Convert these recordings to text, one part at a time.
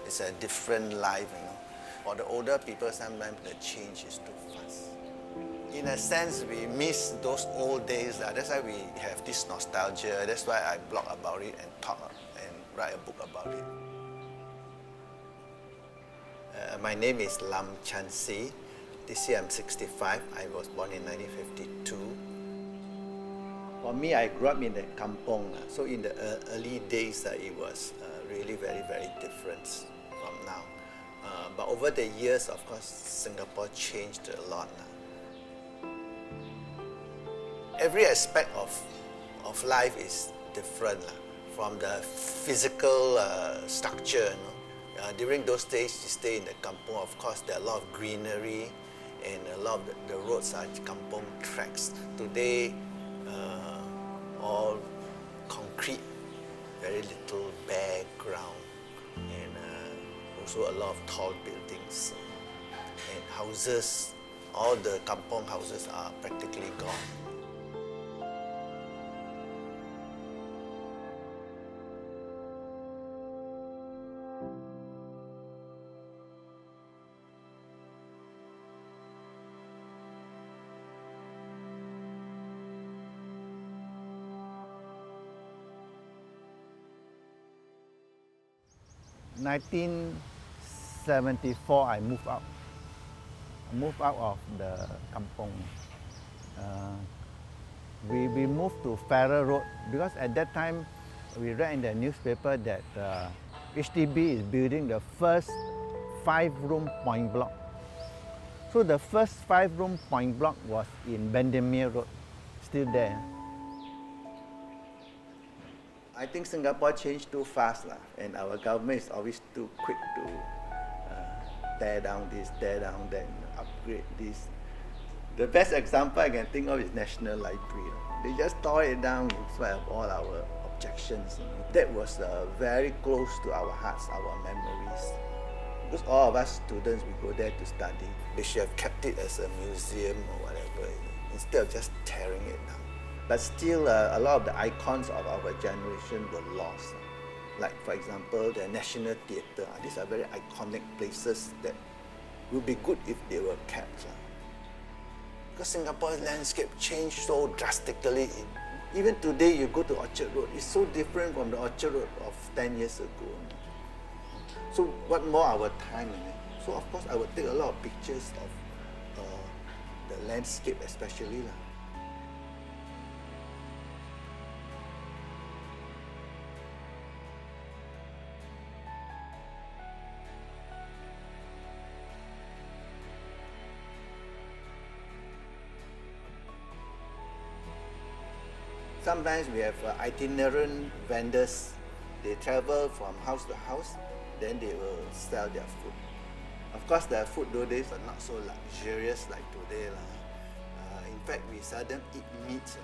It's a different life, you know. For the older people, sometimes the change is too fast. In a sense, we miss those old days. That's why we have this nostalgia. That's why I blog about it and talk and write a book about it. My name is Lam Chan Si. This year I'm 65. I was born in 1952. For me, I grew up in the kampong. So in the early days, it was really very, very different from now. But over the years, of course, Singapore changed a lot. Every aspect of life is different. From the physical structure, you know. During those days, you stay in the kampong, of course, there are a lot of greenery and a lot of the roads are kampong tracks. Today, all concrete, very little bare ground, and also a lot of tall buildings. And houses, all the kampong houses are practically gone. In 1974, I moved out. I moved out of the kampong. We moved to Farrer Road because at that time we read in the newspaper that HDB is building the first 5-room point block. So the first 5-room point block was in Bendemeer Road, still there. I think Singapore changed too fast, and our government is always too quick to tear down this, tear down that, upgrade this. The best example I can think of is National Library. They just tore it down in spite of all our objections. That was very close to our hearts, our memories. Because all of us students, we go there to study. They should have kept it as a museum or whatever, instead of just tearing it down. But still, a lot of the icons of our generation were lost. Like, for example, the National Theatre. These are very iconic places that would be good if they were kept. Because Singapore's landscape changed so drastically. Even today, you go to Orchard Road, it's so different from the Orchard Road of 10 years ago. So what more our time? So of course, I would take a lot of pictures of the landscape especially. Sometimes we have itinerant vendors. They travel from house to house, then they will sell their food. Of course, the food those days are not so luxurious like today. In fact, we seldom eat meat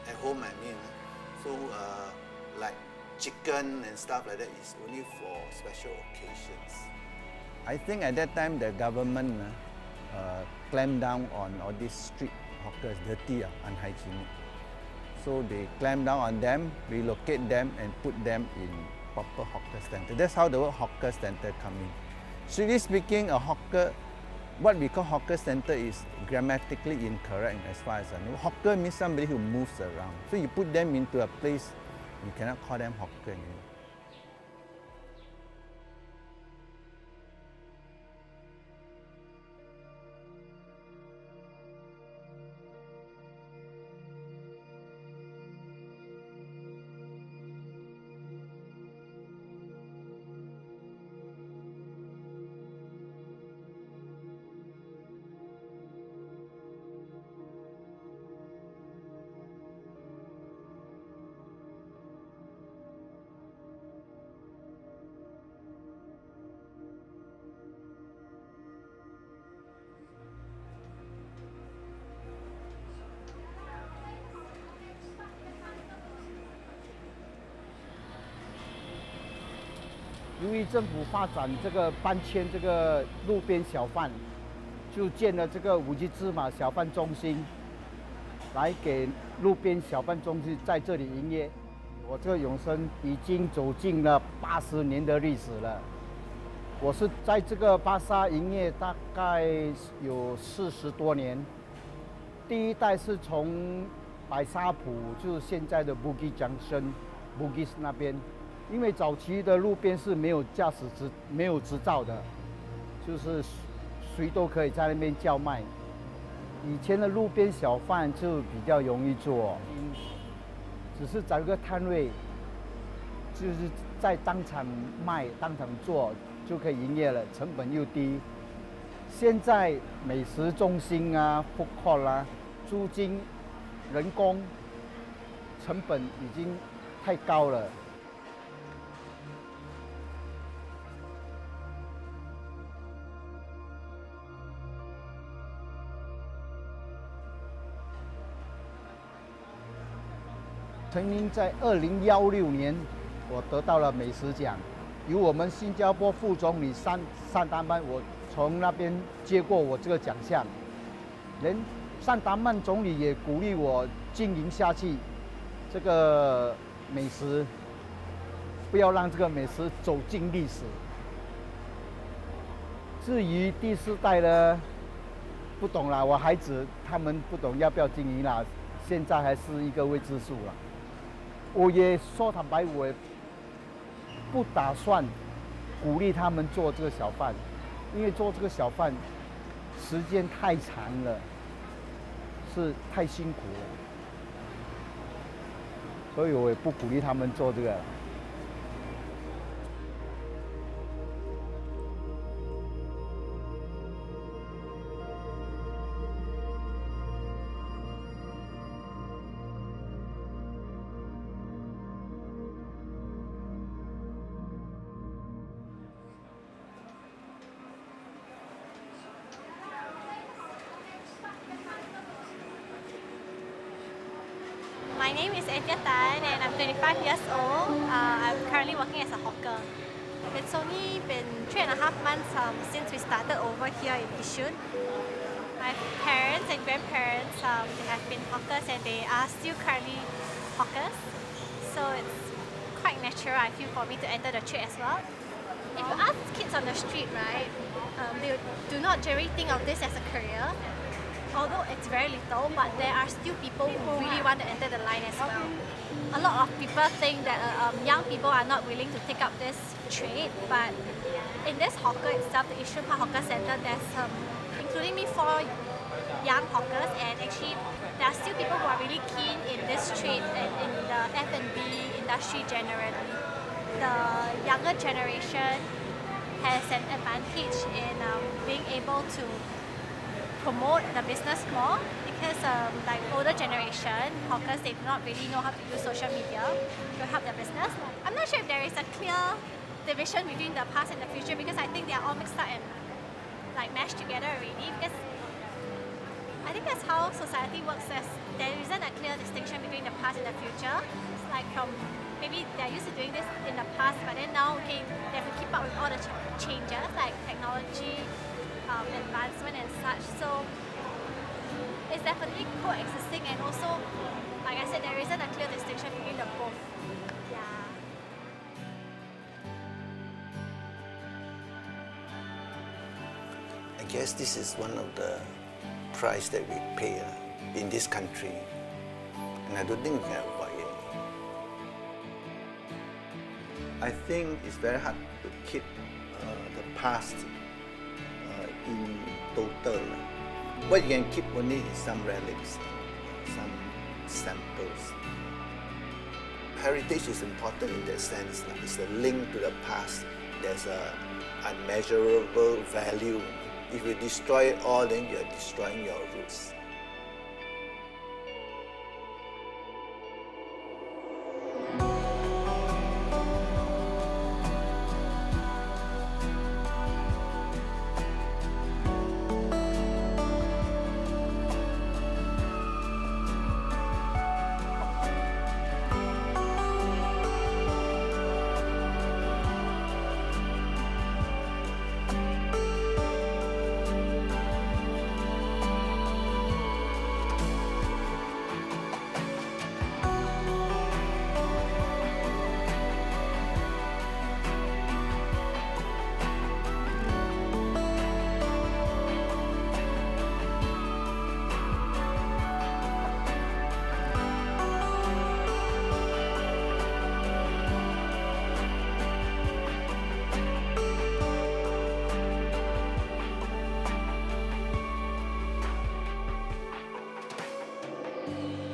at home, I mean. So, like chicken and stuff like that is only for special occasions. I think at that time, the government clamped down on all these street hawkers, dirty, unhygienic. So they clamp down on them, relocate them, and put them in proper hawker center. That's how the word hawker center comes in. Strictly speaking, a hawker, what we call hawker center is grammatically incorrect as far as I know. Hawker means somebody who moves around. So you put them into a place, you cannot call them hawker anymore.由于政府发展这个搬迁这个路边小贩，就建了这个5级芝麻小贩中心，来给路边小贩中心在这里营业。我这个永生已经走进了80年的历史了。我是在这个巴萨营业大概有40多年。第一代是从白沙埔，就是现在的 Bugis Junction、Bugis 那边，因为早期的路边是没有没有执照的，就是谁都可以在那边叫卖。以前的路边小贩就比较容易做，只是找一个摊位，就是在当场卖、当场做就可以营业了，成本又低。现在美食中心啊、food court 啦，租金、人工成本已经太高了。曾经在2016年，我得到了美食奖，由我们新加坡副总理单丹曼，我从那边接过我这个奖项。连单丹曼总理也鼓励我经营下去，这个美食不要让这个美食走进历史。至于第4代呢，不懂啦，我孩子他们不懂要不要经营啦，现在还是一个未知数啦。我也说坦白，我也不打算鼓励他们做这个小贩，因为做这个小贩时间太长了，是太辛苦了，所以我也不鼓励他们做这个。My name is Etia Tan and I'm 25 years old. I'm currently working as a hawker. It's only been 3.5 months since we started over here in Yishun. My parents and grandparents they have been hawkers and they are still currently hawkers. So it's quite natural, I feel, for me to enter the trade as well. If you ask kids on the street, right, they do not generally think of this as a career. Although it's very little, but there are still people who really want to enter the line as well. A lot of people think that young people are not willing to take up this trade, but in this hawker itself, the Yishun Park Hawker Centre, there's including me 4 young hawkers, and actually there are still people who are really keen in this trade and in the F&B industry generally. The younger generation has an advantage in being able to promote the business more because like older generation hawkers, they do not really know how to use social media to help their business. I'm not sure if there is a clear division between the past and the future because I think they are all mixed up and like mashed together already because I think that's how society works. There isn't a clear distinction between the past and the future. It's like from maybe they're used to doing this in the past, but then now okay, they have to keep up with all the changes like technology, advancement and such. So it's definitely coexisting, and also, like I said, there isn't a clear distinction between the both. Yeah. I guess this is one of the price that we pay in this country, and I don't think we can avoid it. I think it's very hard to keep the past in total. What you can keep only is some relics, some samples. Heritage is important in that sense. It's a link to the past. There's an unmeasurable value. If you destroy it all, then you're destroying your roots. Bye.